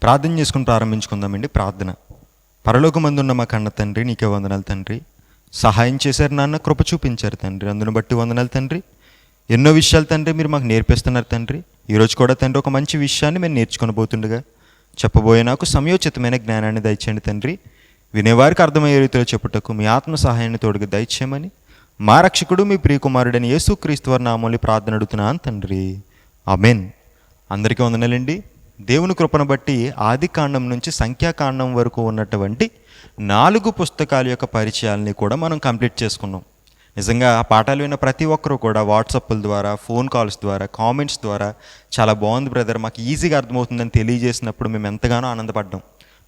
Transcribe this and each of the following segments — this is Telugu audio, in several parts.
ప్రార్థన చేసుకుని ప్రారంభించుకుందామండి. ప్రార్థన. పరలోకమందున్న మా కన్న తండ్రి, నీకే వందనాలు తండ్రి. సహాయం చేశారు నాన్న, కృప చూపించారు తండ్రి, అందును బట్టి వందనాలు తండ్రి. ఎన్నో విషయాలు తండ్రి మీరు మాకు నేర్పిస్తున్నారు తండ్రి. ఈరోజు కూడా తండ్రి ఒక మంచి విషయాన్ని మేము నేర్చుకొని పోతుండగా చెప్పబోయే నాకు సమయోచితమైన జ్ఞానాన్ని దయచేయండి తండ్రి. వినేవారికి అర్థమయ్యే రీతిలో చెప్పుటకు మీ ఆత్మ సహాయాన్ని తోడుగా దయచేయమని మా రక్షకుడు మీ ప్రియకుమారుడని యేసుక్రీస్తు వారి నామములో ప్రార్థన అడుగుతున్నాను తండ్రి, ఆమేన్. అందరికీ వందనాలండి. దేవుని కృపను బట్టి ఆది కాండం నుంచి సంఖ్యాకాండం వరకు ఉన్నటువంటి 4 పుస్తకాల యొక్క పరిచయాల్ని కూడా మనం కంప్లీట్ చేసుకున్నాం. నిజంగా ఆ పాఠాలు విన్న ప్రతి ఒక్కరూ కూడా వాట్సాప్ల ద్వారా, ఫోన్ కాల్స్ ద్వారా, కామెంట్స్ ద్వారా చాలా బాగుంది బ్రదర్, మాకు ఈజీగా అర్థమవుతుందని తెలియజేసినప్పుడు మేము ఎంతగానో ఆనందపడ్డాం.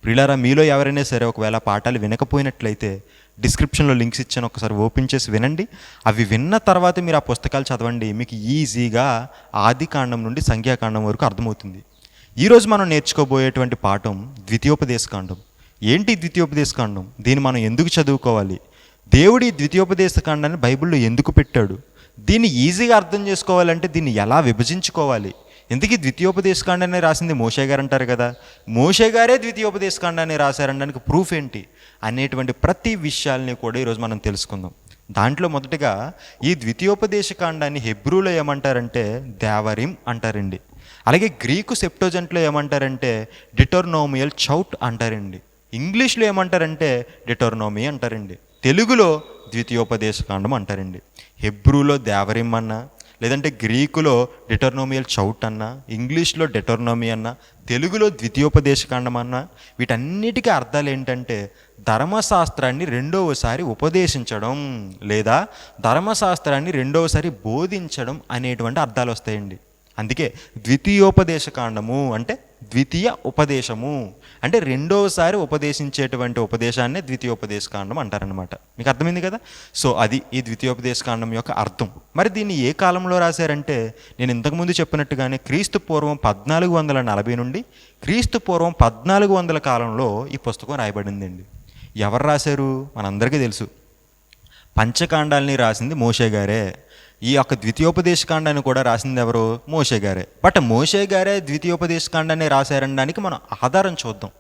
ప్రియులారా, మీలో ఎవరైనా సరే ఒకవేళ పాఠాలు వినకపోయినట్లయితే డిస్క్రిప్షన్లో లింక్స్ ఇచ్చాను, ఒకసారి ఓపెన్ చేసి వినండి. అవి విన్న తర్వాత మీరు ఆ పుస్తకాలు చదవండి, మీకు ఈజీగా ఆది కాండం నుండి సంఖ్యాకాండం వరకు అర్థమవుతుంది. ఈరోజు మనం నేర్చుకోబోయేటువంటి పాఠం ద్వితీయోపదేశకాండం. ఏంటి ద్వితీయోపదేశకాండం? దీన్ని మనం ఎందుకు చదువుకోవాలి? దేవుడి ద్వితీయోపదేశకాండాన్ని బైబిల్లో ఎందుకు పెట్టాడు? దీన్ని ఈజీగా అర్థం చేసుకోవాలంటే దీన్ని ఎలా విభజించుకోవాలి? ఎందుకు ద్వితీయోపదేశకాండాన్ని రాసింది మోషే గారు అంటారు కదా, మోషే గారే ద్వితీయోపదేశకాండాన్ని రాశారనడానికి ప్రూఫ్ ఏంటి అనేటువంటి ప్రతి విషయాల్ని కూడా ఈరోజు మనం తెలుసుకుందాం. దాంట్లో మొదటగా ఈ ద్వితీయోపదేశకాండాన్ని హెబ్రూలో ఏమంటారంటే దేవరిం అంటారండి. అలాగే గ్రీకు సెప్టోజెంట్లో ఏమంటారంటే డిటోర్నోమియల్ చౌట్ అంటారండి. ఇంగ్లీష్లో ఏమంటారంటే డిటోర్నోమి అంటారండి. తెలుగులో ద్వితీయోపదేశకాండం అంటారండి. హెబ్రూలో దేవరిం అన్నా, లేదంటే గ్రీకులో డిటోర్నోమియల్ చౌట్ అన్నా, ఇంగ్లీష్లో డిటోర్నోమి అన్నా, తెలుగులో ద్వితీయోపదేశకాండం అన్నా, వీటన్నిటికీ అర్థాలు ఏంటంటే ధర్మశాస్త్రాన్ని రెండవసారి ఉపదేశించడం లేదా ధర్మశాస్త్రాన్ని రెండవసారి బోధించడం అనేటువంటి అర్థాలు వస్తాయండి. అందుకే ద్వితీయోపదేశకాండము అంటే ద్వితీయ ఉపదేశము, అంటే రెండోసారి ఉపదేశించేటువంటి ఉపదేశాన్ని ద్వితీయోపదేశకాండం అంటారనమాట. మీకు అర్థమైంది కదా? సో అది ఈ ద్వితీయోపదేశకాండం యొక్క అర్థం. మరి దీన్ని ఏ కాలంలో రాశారంటే నేను ఇంతకుముందు చెప్పినట్టుగానే క్రీస్తు పూర్వం 1440 నుండి క్రీస్తు పూర్వం 1400 కాలంలో ఈ పుస్తకం రాయబడిందండి. ఎవరు రాశారు? మనందరికీ తెలుసు, పంచకాండాలని రాసింది మోషే గారే. ఈ యొక్క ద్వితీయోపదేశకాండాన్ని కూడా రాసింది ఎవరు? మోషే గారే. బట్ మోషే గారే ద్వితీయోపదేశకాండాన్ని రాశారనడానికి మనం ఆధారం చూద్దాం.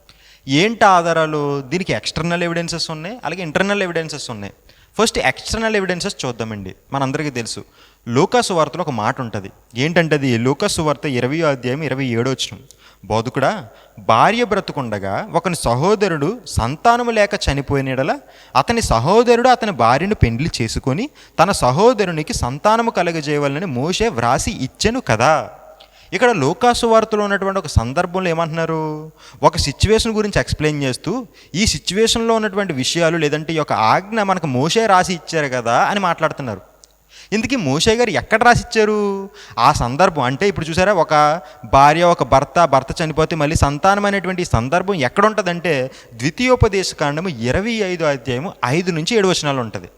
ఏంటి ఆధారాలు? దీనికి ఎక్స్టర్నల్ ఎవిడెన్సెస్ ఉన్నాయి, అలాగే ఇంటర్నల్ ఎవిడెన్సెస్ ఉన్నాయి. ఫస్ట్ ఎక్స్టర్నల్ ఎవిడెన్సెస్ చూద్దామండి. మనందరికీ తెలుసు, లూకా సువార్తలో ఒక మాట ఉంటుంది. ఏంటంటే అది లూకా సువార్త 20వ అధ్యాయం 27వ వచనం. బోధకుడా, భార్య బ్రతుకుండగా ఒకని సహోదరుడు సంతానము లేక చనిపోయిన యెడల అతని సహోదరుడు అతని భార్యను పెండ్లి చేసుకొని తన సహోదరునికి సంతానము కలగజేయవలనని మోషే వ్రాసి ఇచ్చెను కదా. ఇక్కడ లూకా సువార్తలో ఉన్నటువంటి ఒక సందర్భంలో ఏమంటున్నారు? ఒక సిచ్యువేషన్ గురించి ఎక్స్ప్లెయిన్ చేస్తూ ఈ సిచ్యువేషన్లో ఉన్నటువంటి విషయాలు లేదంటే ఈ యొక్క ఆజ్ఞ మనకు మోషే రాసి ఇచ్చారు కదా అని మాట్లాడుతున్నారు. ఇందుకీ మోషే గారు ఎక్కడ రాసిచ్చారు? ఆ సందర్భం అంటే ఇప్పుడు చూసారా, ఒక భార్య ఒక భర్త చనిపోతే మళ్ళీ సంతానం అనేటువంటి సందర్భం ఎక్కడ ఉంటుందంటే ద్వితీయోపదేశకాండము 25వ అధ్యాయము 5 నుంచి 7 వచనాలు ఉంటుంది.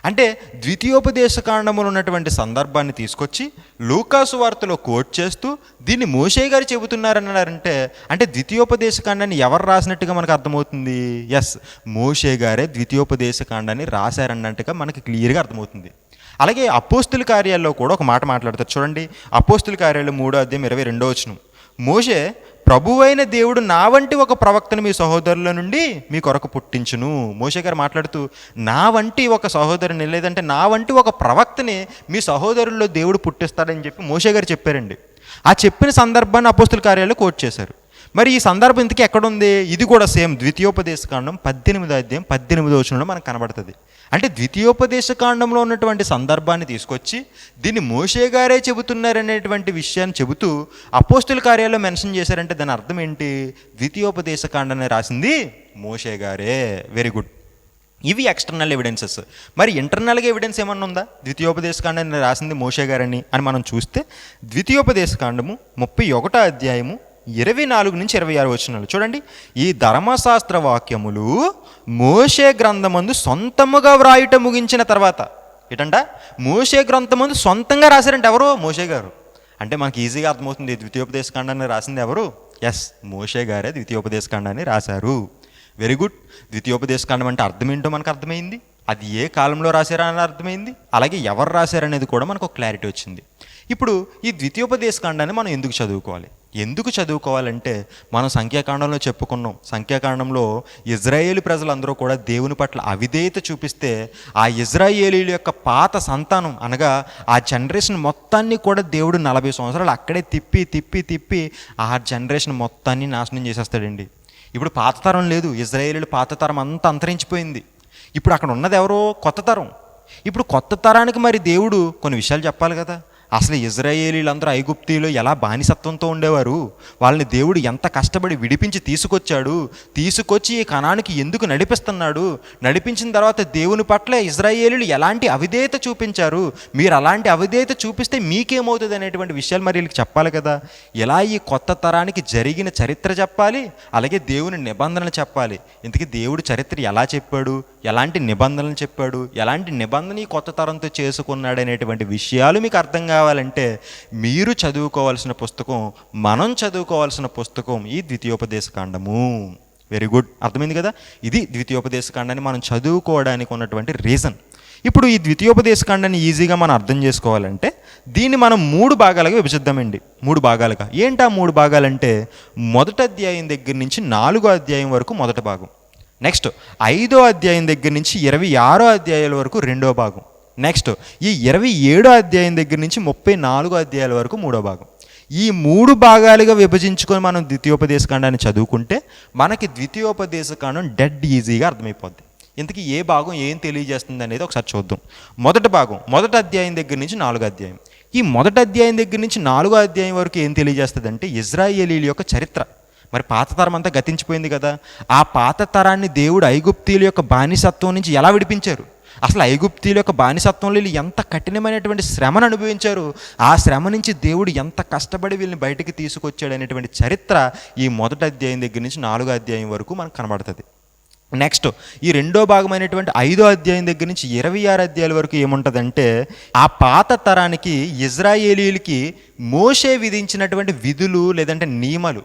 అంటే ద్వితీయోపదేశకాండములో ఉన్నటువంటి సందర్భాన్ని తీసుకొచ్చి లూకా సువార్తలో కోట్ చేస్తూ దీన్ని మోషే గారు చెబుతున్నారన్నారంటే అంటే ద్వితీయోపదేశకాండాన్ని ఎవరు రాసినట్టుగా మనకు అర్థమవుతుంది? ఎస్, మోషే గారే ద్వితీయోపదేశకాండాన్ని రాశారన్నట్టుగా మనకి క్లియర్గా అర్థమవుతుంది. అలాగే అపోస్తుల కార్యాల్లో కూడా ఒక మాట మాట్లాడతారు చూడండి. అపోస్తుల కార్యాలు 3వ అధ్యాయం 22వ వచనం. మోషే, ప్రభువైన దేవుడు నా వంటి ఒక ప్రవక్తను మీ సహోదరుల నుండి మీ కొరకు పుట్టించును. మోషే గారు మాట్లాడుతూ నా వంటి ఒక సహోదరుని లేదంటే నా వంటి ఒక ప్రవక్తని మీ సహోదరుల్లో దేవుడు పుట్టిస్తాడని చెప్పి మోషే గారు చెప్పారండి. ఆ చెప్పిన సందర్భాన్ని అపోస్తుల కార్యాల్లో కోట్ చేశారు. మరి ఈ సందర్భం ఇంతకీ ఎక్కడుంది? ఇది కూడా సేమ్ ద్వితీయోపదేశకాండం 18వ అధ్యాయం 18వ వచనంలో మనకు కనబడుతుంది. అంటే ద్వితీయోపదేశకాండంలో ఉన్నటువంటి సందర్భాన్ని తీసుకొచ్చి దీన్ని మోషే గారే చెబుతున్నారనేటువంటి విషయాన్ని చెబుతూ అపోస్తుల కార్యాల్లో మెన్షన్ చేశారంటే దాని అర్థం ఏంటి? ద్వితీయోపదేశకాండాన్ని రాసింది మోషే గారే. Very good. ఇవి ఎక్స్టర్నల్ ఎవిడెన్సెస్. మరి ఇంటర్నల్గా ఎవిడెన్స్ ఏమన్నా ఉందా? ద్వితీయోపదేశకాండాన్ని రాసింది మోషే గారని అని మనం చూస్తే ద్వితీయోపదేశకాండము 31వ అధ్యాయము 24 నుంచి 26 వచనాలు చూడండి. ఈ ధర్మశాస్త్ర వాక్యములు మోషే గ్రంథమందు సొంతముగా వ్రాయుట ముగించిన తర్వాత, ఏంటంట మోషే గ్రంథమందు సొంతంగా రాశారంటే ఎవరు? మోషే గారు. అంటే మనకి ఈజీగా అర్థమవుతుంది ద్వితీయోపదేశకాండాన్ని రాసింది ఎవరు? ఎస్, మోషే గారే ద్వితీయోపదేశకాండాన్ని రాశారు. Very good. ద్వితీయోపదేశకాండం అంటే అర్థం ఏంటో మనకు అర్థమైంది, అది ఏ కాలంలో రాశారని అర్థమైంది, అలాగే ఎవరు రాశారనేది కూడా మనకు ఒక క్లారిటీ వచ్చింది. ఇప్పుడు ఈ ద్వితీయోపదేశకాండాన్ని మనం ఎందుకు చదువుకోవాలి? ఎందుకు చదువుకోవాలంటే మనం సంఖ్యాకాండంలో చెప్పుకున్నాం. సంఖ్యాకాండంలో ఇజ్రాయేలు ప్రజలందరూ కూడా దేవుని పట్ల అవిధేయత చూపిస్తే ఆ ఇజ్రాయేలీల యొక్క పాత సంతానం అనగా ఆ జనరేషన్ మొత్తాన్ని కూడా దేవుడు 40 సంవత్సరాలు అక్కడే తిప్పి తిప్పి తిప్పి ఆ జనరేషన్ మొత్తాన్ని నాశనం చేసేస్తాడండి. ఇప్పుడు పాత తరం లేదు, ఇజ్రాయేలీల పాత తరం అంతా అంతరించిపోయింది. ఇప్పుడు అక్కడ ఉన్నది ఎవరో కొత్త తరం. ఇప్పుడు కొత్త తరానికి మరి దేవుడు కొన్ని విషయాలు చెప్పాలి కదా. అసలు ఇజ్రాయేలీలందరూ ఐగుప్తీలో ఎలా బానిసత్వంతో ఉండేవారు, వాళ్ళని దేవుడు ఎంత కష్టపడి విడిపించి తీసుకొచ్చి ఈ కనానికి ఎందుకు నడిపిస్తున్నాడు, నడిపించిన తర్వాత దేవుని పట్ల ఇజ్రాయేలీలు ఎలాంటి అవిధేయత చూపించారు, మీరు అలాంటి అవిధేయత చూపిస్తే మీకేమవుతుంది అనేటువంటి విషయాలు మరి వీళ్ళకి చెప్పాలి కదా. ఇలా ఈ కొత్త తరానికి జరిగిన చరిత్ర చెప్పాలి, అలాగే దేవుని నిబంధనలు చెప్పాలి. ఇంతకీ దేవుడు చరిత్ర ఎలా చెప్పాడు, ఎలాంటి నిబంధనలు చెప్పాడు, ఎలాంటి నిబంధన ఈ కొత్త తరంతో చేసుకున్నాడు అనేటువంటి విషయాలు మీకు అర్థం కావాలంటే మీరు చదువుకోవాల్సిన పుస్తకం, మనం చదువుకోవాల్సిన పుస్తకం ఈ ద్వితీయోపదేశకాండము. వెరీ గుడ్, అర్థమైంది కదా. ఇది ద్వితీయోపదేశకాండాన్ని మనం చదువుకోవడానికి ఉన్నటువంటి రీజన్. ఇప్పుడు ఈ ద్వితీయోపదేశకాండాన్ని ఈజీగా మనం అర్థం చేసుకోవాలంటే దీన్ని మనం 3 భాగాలుగా విభజిద్దామండి. 3 భాగాలుగా. ఏంటి ఆ 3 భాగాలంటే, మొదటి అధ్యాయం దగ్గర నుంచి 4వ అధ్యాయం వరకు మొదటి భాగం, నెక్స్ట్ 5వ అధ్యాయం దగ్గర నుంచి 26వ అధ్యాయాల వరకు రెండో భాగం, నెక్స్ట్ ఈ 27వ అధ్యాయం దగ్గర నుంచి 34వ అధ్యాయాల వరకు మూడో భాగం. ఈ 3 భాగాలుగా విభజించుకొని మనం ద్వితీయోపదేశకాండాన్ని చదువుకుంటే మనకి ద్వితీయోపదేశకాండం డెడ్ ఈజీగా అర్థమైపోద్ది. ఇంతకీ ఏ భాగం ఏం తెలియజేస్తుంది అనేది ఒకసారి చూద్దాం. మొదటి భాగం, మొదటి అధ్యాయం దగ్గర నుంచి 4వ అధ్యాయం. ఈ మొదటి అధ్యాయం దగ్గర నుంచి 4వ అధ్యాయం వరకు ఏం తెలియజేస్తుంది అంటే ఇజ్రాయేలీల యొక్క చరిత్ర. మరి పాత తరం అంతా గతించిపోయింది కదా, ఆ పాత తరాన్ని దేవుడు ఐగుప్తీయుల యొక్క బానిసత్వం నుంచి ఎలా విడిపించారు, అసలు ఐగుప్తీయుల యొక్క బానిసత్వంలో వీళ్ళు ఎంత కఠినమైనటువంటి శ్రమను అనుభవించారు, ఆ శ్రమ నుంచి దేవుడు ఎంత కష్టపడి వీళ్ళని బయటికి తీసుకొచ్చాడు అనేటువంటి చరిత్ర ఈ మొదటి అధ్యాయం దగ్గర నుంచి 4వ అధ్యాయం వరకు మనకు కనబడుతుంది. నెక్స్ట్ ఈ రెండో భాగమైనటువంటి 5వ అధ్యాయం దగ్గర నుంచి 26 అధ్యాయాల వరకు ఏముంటుందంటే ఆ పాత తరానికి ఇజ్రాయేలీలకి మోషే విధించినటువంటి విధులు లేదంటే నియమాలు.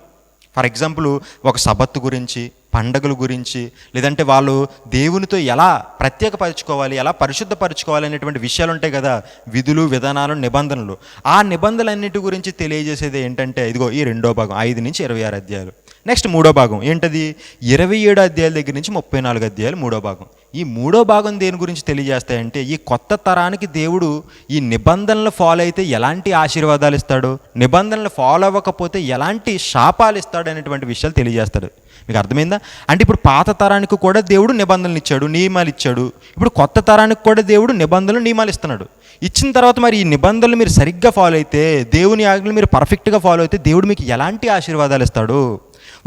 ఫర్ ఎగ్జాంపుల్ ఒక సబత్తు గురించి, పండగల గురించి, లేదంటే వాళ్ళు దేవునితో ఎలా ప్రత్యేకపరచుకోవాలి, ఎలా పరిశుద్ధపరచుకోవాలి అనేటువంటి విషయాలు ఉంటాయి కదా, విధులు, విధానాలు, నిబంధనలు. ఆ నిబంధనలన్నిటి గురించి తెలియజేసేది ఏంటంటే ఇదిగో ఈ రెండో భాగం 5 నుంచి 26 అధ్యాయాలు. నెక్స్ట్ మూడో భాగం ఏంటది, 27 అధ్యాయాల దగ్గర నుంచి 34 అధ్యాయాలు మూడో భాగం. ఈ మూడో భాగం దేని గురించి తెలియజేస్తాయంటే ఈ కొత్త తరానికి దేవుడు ఈ నిబంధనలు ఫాలో అయితే ఎలాంటి ఆశీర్వాదాలు ఇస్తాడు, నిబంధనలు ఫాలో అవ్వకపోతే ఎలాంటి శాపాలు ఇస్తాడు అనేటువంటి విషయాలు తెలియజేస్తాడు. మీకు అర్థమైందా? అంటే ఇప్పుడు పాత తరానికి కూడా దేవుడు నిబంధనలు ఇచ్చాడు, నియమాలు ఇచ్చాడు. ఇప్పుడు కొత్త తరానికి కూడా దేవుడు నిబంధనలు, నియమాలు ఇస్తున్నాడు. ఇచ్చిన తర్వాత మరి ఈ నిబంధనలు మీరు సరిగ్గా ఫాలో అయితే, దేవుని ఆజ్ఞలు మీరు పర్ఫెక్ట్గా ఫాలో అయితే దేవుడు మీకు ఎలాంటి ఆశీర్వాదాలు ఇస్తాడు,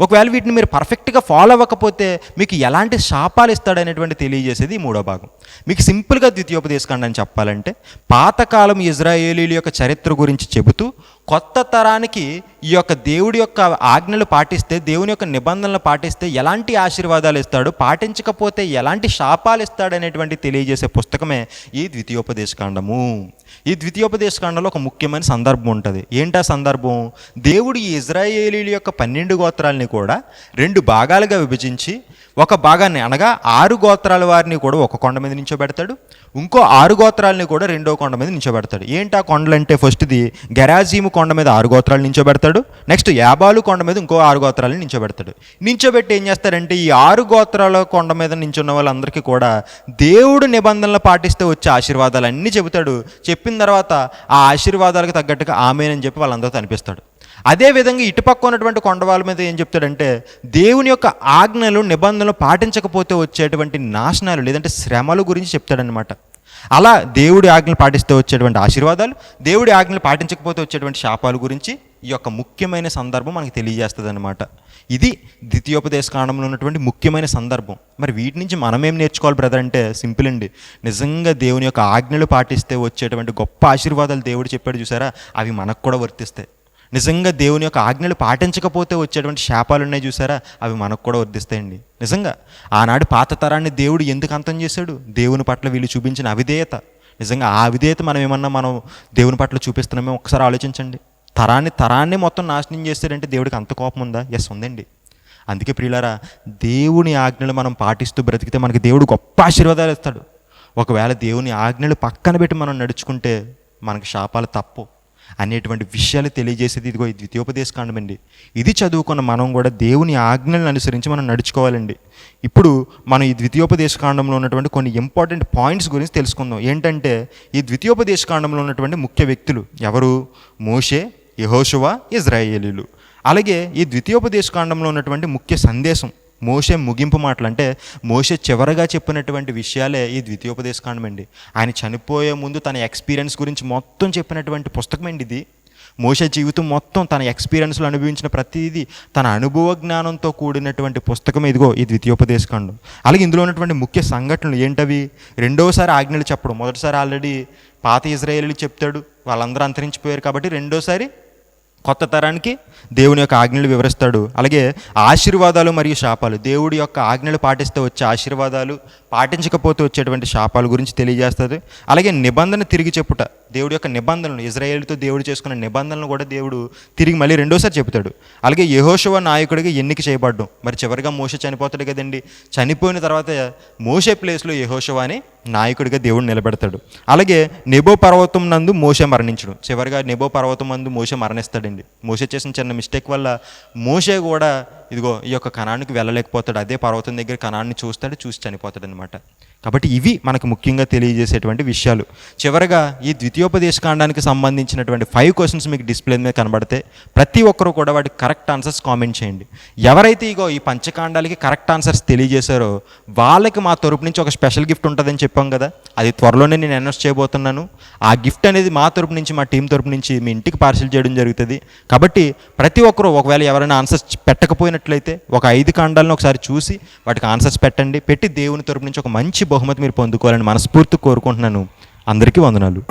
ఒకవేళ వీటిని మీరు పర్ఫెక్ట్గా ఫాలో అవ్వకపోతే మీకు ఎలాంటి శాపాలు ఇస్తాడనేటువంటి తెలియజేసేది ఈ మూడో భాగం. మీకు సింపుల్గా ద్వితీయోపదేశకాండం చెప్పాలంటే పాతకాలం ఇజ్రాయేలీల యొక్క చరిత్ర గురించి చెబుతూ కొత్త తరానికి ఈ యొక్క దేవుడి యొక్క ఆజ్ఞలు పాటిస్తే, దేవుని యొక్క నిబంధనలు పాటిస్తే ఎలాంటి ఆశీర్వాదాలు ఇస్తాడు, పాటించకపోతే ఎలాంటి శాపాలు ఇస్తాడు అనేటువంటి తెలియజేసే పుస్తకమే ఈ ద్వితీయోపదేశకాండము. ఈ ద్వితీయోపదేశకాండంలో ఒక ముఖ్యమైన సందర్భం ఉంటుంది. ఏంటా సందర్భం? దేవుడు ఈ ఇజ్రాయేలీల యొక్క 12 గోత్రాలని కూడా 2 భాగాలుగా విభజించి ఒక భాగాన్ని అనగా 6 గోత్రాల వారిని కూడా ఒక కొండ మీద నించోబెడతాడు, ఇంకో 6 గోత్రాలని కూడా రెండో కొండ మీద నించోబెడతాడు. ఏంటి ఆ కొండలంటే, ఫస్ట్ది గెరాజీము కొండ మీద 6 గోత్రాలు నించోబెడతాడు, నెక్స్ట్ యాబాలు కొండ మీద ఇంకో 6 గోత్రాలను నించోబెడతాడు. నించోబెట్టి ఏం చేస్తారంటే ఈ 6 గోత్రాల కొండ మీద నించున్న వాళ్ళందరికీ కూడా దేవుడు నిబంధనలు పాటిస్తే వచ్చే ఆశీర్వాదాలు అన్నీ చెబుతాడు. చెప్పిన తర్వాత ఆ ఆశీర్వాదాలకు తగ్గట్టుగా ఆమేనని చెప్పి వాళ్ళందరితో అనిపిస్తాడు. అదేవిధంగా ఇటుపక్క ఉన్నటువంటి కొండ వాళ్ళ మీద ఏం చెప్తాడంటే దేవుని యొక్క ఆజ్ఞలు, నిబంధనలు పాటించకపోతే వచ్చేటువంటి నాశనాలు లేదంటే శ్రమల గురించి చెప్తాడనమాట. అలా దేవుడి ఆజ్ఞలు పాటిస్తే వచ్చేటువంటి ఆశీర్వాదాలు, దేవుడి ఆజ్ఞలు పాటించకపోతే వచ్చేటువంటి శాపాల గురించి ఈ యొక్క ముఖ్యమైన సందర్భం మనకి తెలియజేస్తుంది అనమాట. ఇది ద్వితీయోపదేశకాండంలో ఉన్నటువంటి ముఖ్యమైన సందర్భం. మరి వీటి నుంచి మనం ఏం నేర్చుకోవాలి బ్రదర్ అంటే సింపుల్ అండి. నిజంగా దేవుని యొక్క ఆజ్ఞలు పాటిస్తే వచ్చేటువంటి గొప్ప ఆశీర్వాదాలు దేవుడు చెప్పాడు చూసారా, అవి మనకు కూడా వర్తిస్తాయి. నిజంగా దేవుని యొక్క ఆజ్ఞలు పాటించకపోతే వచ్చేటువంటి శాపాలు ఉన్నాయి చూసారా, అవి మనకు కూడా వర్తిస్తాయండి. నిజంగా ఆనాడు పాత తరాన్ని దేవుడు ఎందుకు అంతం చేశాడు? దేవుని పట్ల వీళ్ళు చూపించిన అవిధేయత. నిజంగా ఆ అవిధేయత మనం దేవుని పట్ల చూపిస్తున్నామో ఒకసారి ఆలోచించండి. తరాన్ని మొత్తం నాశనం చేస్తాడంటే దేవుడికి అంత కోపం ఉందా? ఎస్, ఉందండి. అందుకే ప్రియులారా, దేవుని ఆజ్ఞలు మనం పాటిస్తూ బ్రతికితే మనకి దేవుడు గొప్ప ఆశీర్వాదాలు ఇస్తాడు. ఒకవేళ దేవుని ఆజ్ఞలు పక్కన పెట్టి మనం నడుచుకుంటే మనకి శాపాలు తప్పు. అనేటువంటి విషయాలు తెలియజేసేది ఇదిగో ఈ ద్వితీయోపదేశకాండం అండి. ఇది చదువుకున్న మనం కూడా దేవుని ఆజ్ఞలను అనుసరించి మనం నడుచుకోవాలండి. ఇప్పుడు మనం ఈ ద్వితీయోపదేశకాండంలో ఉన్నటువంటి కొన్ని ఇంపార్టెంట్ పాయింట్స్ గురించి తెలుసుకుందాం. ఏంటంటే ఈ ద్వితీయోపదేశకాండంలో ఉన్నటువంటి ముఖ్య వ్యక్తులు ఎవరు? మోషే, యెహోషువ, ఇజ్రాయేలీలు. అలాగే ఈ ద్వితీయోపదేశకాండంలో ఉన్నటువంటి ముఖ్య సందేశం, మోషే ముగింపు మాటలు, అంటే మోషే చివరగా చెప్పినటువంటి విషయాలే ఈ ద్వితీయోపదేశకాండం అండి. ఆయన చనిపోయే ముందు తన ఎక్స్పీరియన్స్ గురించి మొత్తం చెప్పినటువంటి పుస్తకం అండి ఇది. మోషే జీవితం మొత్తం తన ఎక్స్పీరియన్స్లో అనుభవించిన ప్రతిదీ, తన అనుభవ జ్ఞానంతో కూడినటువంటి పుస్తకం ఇదిగో ఈ ద్వితీయోపదేశకాండం. అలాగే ఇందులో ఉన్నటువంటి ముఖ్య సంఘటనలు ఏంటవి? రెండోసారి ఆజ్ఞలు చెప్పడం. మొదటిసారి ఆల్రెడీ పాత ఇజ్రాయేలీలు చెప్తాడు, వాళ్ళందరూ అంతరించిపోయారు కాబట్టి రెండోసారి కొత్త తరానికి దేవుని యొక్క ఆజ్ఞలు వివరిస్తాడు. అలాగే ఆశీర్వాదాలు మరియు శాపాలు, దేవుడి యొక్క ఆజ్ఞలు పాటిస్తే వచ్చే ఆశీర్వాదాలు, పాటించకపోతే వచ్చేటువంటి శాపాల గురించి తెలియజేస్తుంది. అలాగే నిబంధన తిరిగి చెప్పుట, దేవుడి యొక్క నిబంధనలు, ఇజ్రాయేలుతో దేవుడు చేసుకున్న నిబంధనలు కూడా దేవుడు తిరిగి మళ్ళీ రెండోసారి చెబుతాడు. అలాగే యెహోషువ నాయకుడిగా ఎన్నిక చేయబడ్డం. మరి చివరిగా మోషే చనిపోతాడు కదండి, చనిపోయిన తర్వాత మోషే ప్లేస్లో యెహోషువని నాయకుడిగా దేవుడు నిలబెడతాడు. అలాగే నెబో పర్వతం నందు మోషే మరణించడం. చివరిగా నెబో పర్వతం నందు మోషే మరణిస్తాడండి. మోషే చేసిన చిన్న మిస్టేక్ వల్ల మోషే కూడా ఇదిగో ఈ యొక్క కనానుకి వెళ్ళలేకపోతాడు. అదే పర్వతం దగ్గర కనాన్ని చూస్తాడు, చూసి చనిపోతాడు అనమాట. కాబట్టి ఇవి మనకు ముఖ్యంగా తెలియజేసేటువంటి విషయాలు. చివరగా ఈ ద్వితీయోపదేశకాండానికి సంబంధించినటువంటి 5 క్వశ్చన్స్ మీకు డిస్ప్లే మీద కనబడితే ప్రతి ఒక్కరు కూడా వాటికి కరెక్ట్ ఆన్సర్స్ కామెంట్ చేయండి. ఎవరైతే ఇగో ఈ పంచకాండాలకి కరెక్ట్ ఆన్సర్స్ తెలియజేశారో వాళ్ళకి మా తరపు నుంచి ఒక స్పెషల్ గిఫ్ట్ ఉంటుందని చెప్పాం కదా, అది త్వరలోనే నేను అనౌన్స్ చేయబోతున్నాను. ఆ గిఫ్ట్ అనేది మా తరపు నుంచి, మా టీం తరపు నుంచి మీ ఇంటికి పార్సిల్ చేయడం జరుగుతుంది. కాబట్టి ప్రతి ఒక్కరు ఒకవేళ ఎవరైనా ఆన్సర్స్ పెట్టకపోయినట్లయితే ఒక 5 కాండాలను ఒకసారి చూసి వాటికి ఆన్సర్స్ పెట్టండి. పెట్టి దేవుని తరపు నుంచి ఒక మంచి బహుమతి మీరు పొందుకోవాలని మనస్ఫూర్తి కోరుకుంటున్నాను. అందరికీ వందనాలు.